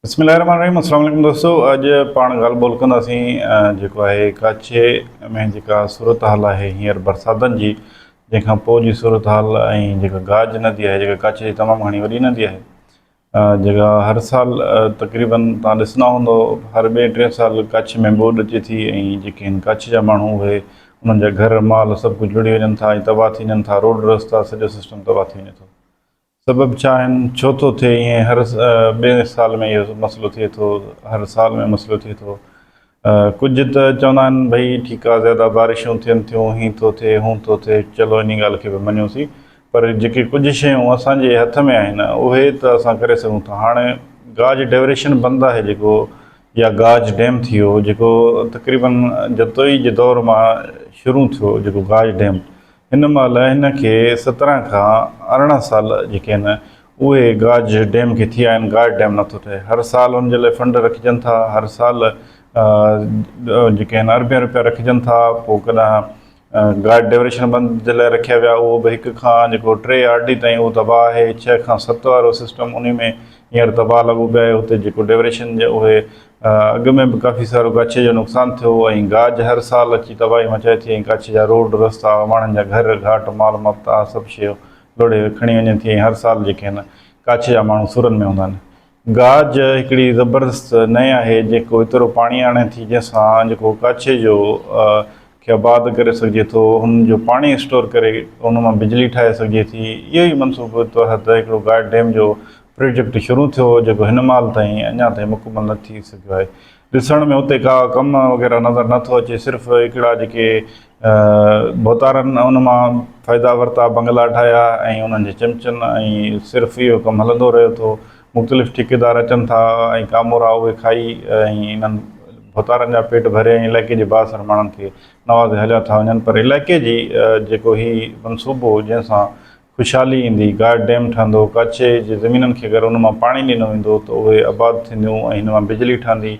बिस्मिल्लाहिर्रहमानिर्रहीम। अस्सलाम वालेकुम दोस्तों। अॼु पाण ॻाल्हि ॿोल कंदासीं जेको आहे कच्छ में जेका सूरत हाल आहे हींअर बरसातनि जी, जंहिंखां पोइ जी सूरत हाल ऐं जेका गाज नदी आहे जेका कच्छ जी तमामु घणी वॾी नदी आहे, जेका हर साल तक़रीबन तव्हां ॾिसंदा हूंदो हर ॿिए टे साल कच्छ में ॿोॾि अचे थी ऐं जेके आहिनि कच्छ जा माण्हू उहे उन्हनि जा घर माल सभु कुझु लुड़ी वञनि था ऐं तबाह थी वञनि था। रोड रस्ता सॼो सिस्टम तबाह थी वञे थो। सबबु छा आहिनि, छो थो थिए ईअं? हर ॿिए साल में इहो मसइलो थिए थो, हर साल में मसइलो थिए थो। कुझु त चवंदा आहिनि भई ठीकु आहे, ज़्यादा बारिशूं थियनि थियूं, हीअं थो थिए हूअं थो थिए, चलो इन ॻाल्हि खे बि मञियोसीं। पर जेके कुझु शयूं असांजे हथ में आहिनि उहे त असां करे सघूं था। हाणे गाज डाइवरेशन बंदि आहे जेको, या गाज डैम थी वियो जेको तक़रीबन जतोई जे दौर मां शुरू थियो, जेको गाज डैम हिन महिल हिन खे 17 खां 18 साल जेके आहिनि उहे गाज डैम खे थी विया आहिनि। गाज डैम नथो ठहे। हर साल हुन जे लाइ फंड रखिजनि था, हर साल जेके आहिनि अरबे रुपया रखिजनि था। पोइ कॾहिं गाज डाइवरेशन बंदि जे लाइ रखिया विया, उहो बि 1 खां जेको 3 RD ताईं उहो तबाह आहे। 6 खां 7 वारो सिस्टम उन में हींअर तबाह लॻो पियो आहे। हुते जेको डाइवरेशन जे उहे अॻु में बि काफ़ी सारो कच्छ जो नुक़सानु थियो ऐं गाज हर साल अची तबाही मचाए थी ऐं कच्छ जा रोड रस्ता, माण्हुनि जा घर घाट माल मता सभु शयूं लोड़े खणी वञनि थी। ऐं हर साल जेके आहिनि कच्छ जा माण्हू सूरत में हूंदा आहिनि। गाज हिकिड़ी ज़बरदस्त नए आहे जेको एतिरो पाणी आणे थी, जंहिंसां जेको कच्छ जो खे आबाद करे सघिजे थो, हुन जो पाणी स्टोर करे उन मां बिजली ठाहे सघिजे थी। इहो ई मनसूबो तहत हिकिड़ो गाज डैम जो प्रोजेक्ट शुरू थियो, जेको हिन महिल ताईं अञा ताईं मुकमल न थी सघियो आहे। ॾिसण में उते का कम वग़ैरह नज़र नथो अचे। सिर्फ़ु हिकिड़ा जेके बोतारनि उन मां फ़ाइदा वरिता, बंगला ठाहिया ऐं उन्हनि जे चमचनि, ऐं सिर्फ़ु इहो कमु हलंदो रहे थो। मुख़्तलिफ़ ठेकेदार अचनि था ऐं कामोरा उहे खाई ऐं इन्हनि बोतारनि जा पेट भरे ऐं इलाइक़े जे बासर माण्हुनि खे नवाज़े हलिया था वञनि। पर इलाइक़े जी जेको ही मनसूबो जंहिंसां ख़ुशहाली ईंदी, गाज डैम ठहंदो, कच्छ जे ज़मीननि खे अगरि उन मां पाणी ॾिनो वेंदो त उहे आबाद थींदियूं ऐं हिन मां बिजली ठहंदी।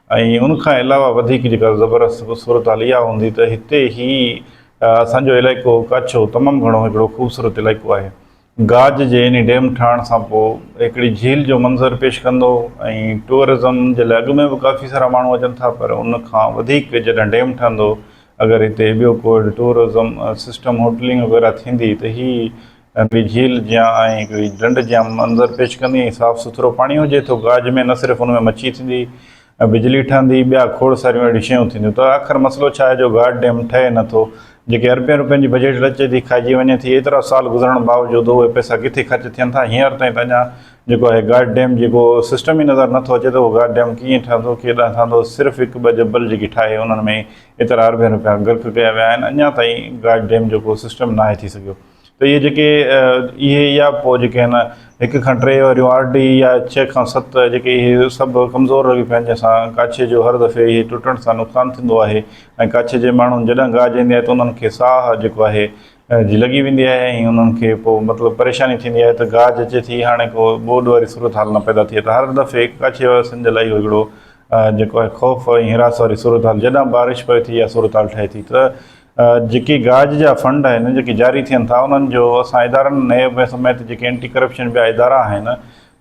ऐं उनखां अलावा वधीक जेका ज़बरदस्त सूरत हाल इहा हूंदी त हिते ई असांजो इलाइक़ो कच्छ तमामु घणो हिकिड़ो ख़ूबसूरत इलाइक़ो आहे। गाज जे इन डैम ठहण सां पोइ हिकिड़ी झील जो मंज़र पेश कंदो ऐं टूरिज़म जे लाइ अॻु में बि काफ़ी सारा माण्हू अचनि था, पर उनखां वधीक जॾहिं डैम ठहंदो, अगरि हिते ॿियो कोई टूरिज़म सिस्टम होटलिंग वग़ैरह थींदी त ही हिकिड़ी झील जा ऐं हिकिड़ी ढंढ जा मंज़र पेश कंदी ऐं साफ़ु सुथिरो पाणी हुजे थो। गाज में न सिर्फ़ु हुन में मच्छी थींदी, बिजली ठहंदी, ॿिया खोड़ सारियूं अहिड़ियूं शयूं थींदियूं। त आख़िर मसइलो छा आहे जो गाज डैम ठहे नथो? जेके अरबे रुपयनि जी बजट अचे थी, खाइजी वञे थी, एतिरा साल गुज़रण बावजूदि उहे पैसा किथे ख़र्च थियनि था? हींअर ताईं त अञा जेको आहे गाज डैम जेको सिस्टम ई नज़र नथो अचे त उहो गाज डैम कीअं ठहंदो, केॾां ठहंदो? सिर्फ़ु 1-2 जबल जेकी ठाहे उन्हनि में एतिरा अरबे रुपया गर्क कया विया आहिनि। अञा ताईं गाज डैम जेको सिस्टम न आहे थी सघियो। त इहे जेके इहे या पोइ जेके आहिनि 1 खां 3 वारियूं RD या 6 खां 7 जेके इहे सभु कमज़ोर लॻी पिया आहिनि, जंहिंसां कच्छ जो हर दफ़े इहे टुटण सां नुक़सानु थींदो आहे। ऐं कच्छ जे माण्हुनि जॾहिं गाज ईंदी आहे त उन्हनि खे साह जेको आहे जी लॻी वेंदी आहे ऐं उन्हनि खे पोइ मतिलबु परेशानी थींदी आहे त गाज अचे थी, हाणे को ॿोॾि वारी सूरत हाल न पैदा थिए। त हर दफ़े कच्छ वासियुनि जे लाइ इहो हिकिड़ो जेको आहे ख़ौफ़ ऐं हिरास वारी सूरत हाल, जॾहिं बारिश पए थी इहा सूरत हाल ठहे थी। त जेके गाज जा फंड आहिनि जेके जारी थियनि था, उन्हनि जो असां इदारनि नए समेत जेके एंटी करप्शन ॿिया इदारा आहिनि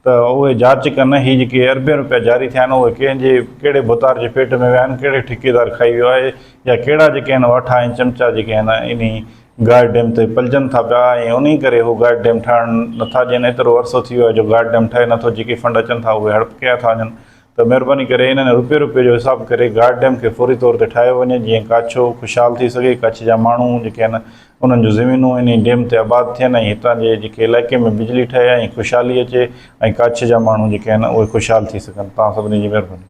त उहे जांच कनि, ही जेके अरबे रुपया जारी थिया आहिनि उहे कंहिंजे कहिड़े बोतार जे पेट में विया आहिनि, कहिड़े ठेकेदार खाई वियो आहे, या कहिड़ा जेके आहिनि वाठा ऐं चमचा जेके आहिनि इन गाज डैम ते पलजनि था पिया ऐं उन करे उहो गाज डैम ठहणु नथा ॾियनि। एतिरो अरसो थी वियो आहे जो गाज डैम ठहे नथो। जेके फंड अचनि था उहे हड़प कया था वञनि। त महिरबानी करे इन्हनि रुपये जो हिसाब करे गाज डैम खे फौरी तौर ते ठाहियो वञे, जीअं कच्छ ख़ुशहाल थी सघे, कच्छ जा माण्हू जेके आहिनि उन्हनि जूं ज़मीनूं इन डैम ते आबाद थियनि ऐं हितां जे जेके इलाइक़े में बिजली ठहे ऐं ख़ुशहाली अचे ऐं कच्छ जा माण्हू जेके आहिनि उहे ख़ुशहाल थी सघनि। तव्हां सभिनी जी महिरबानी।